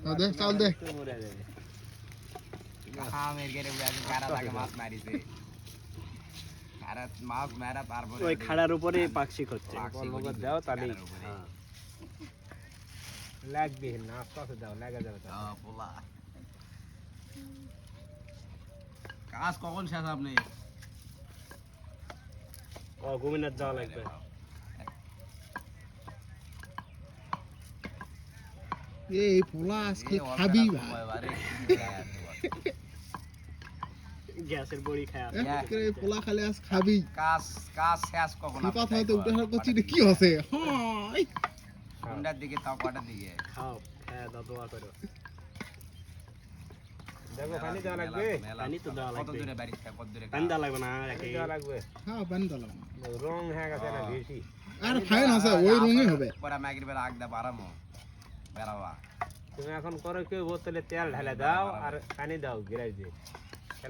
দে চাল দে আমের গেরে উড়ে আছে কারা তাকে মাছ মারিছে কারা মাছ মারা তারপরে ওই খাড়ার উপরে পাখি হচ্ছে বলবো দাও তাহলে লাগবে না আস্তে দাও লাগা যাবে পোলা কাজ কখন শেষ আপনি ও গোবিনাথ যাওয়া লাগবে এই পোলা আজকে খাবি গ্যাসের বড়ি খায় এই পোলা খালি আজ খাবি কাজ কাজ শেষ কখন কথা হতে উঠে করছি কি হচ্ছে হাই কোনটার দিকে তাও কটার দিকে খাও হ্যাঁ দোয়া করো দেখো পানি দেওয়া লাগবে পানি তো দেওয়া লাগবে কত দূরে বাড়ি থেকে কত দূরে পানি দেওয়া লাগবে না দেওয়া লাগবে হ্যাঁ পানি দিলাম রং হয়ে গেছে না বেশি আর ফাইন আছে ওই রঙই হবে পরে মাগরিব বেলা আগ দা বারামো বেরাবা তুমি এখন করো কি বোতলে তেল ঢালে দাও আর পানি দাও গিরাই দিয়ে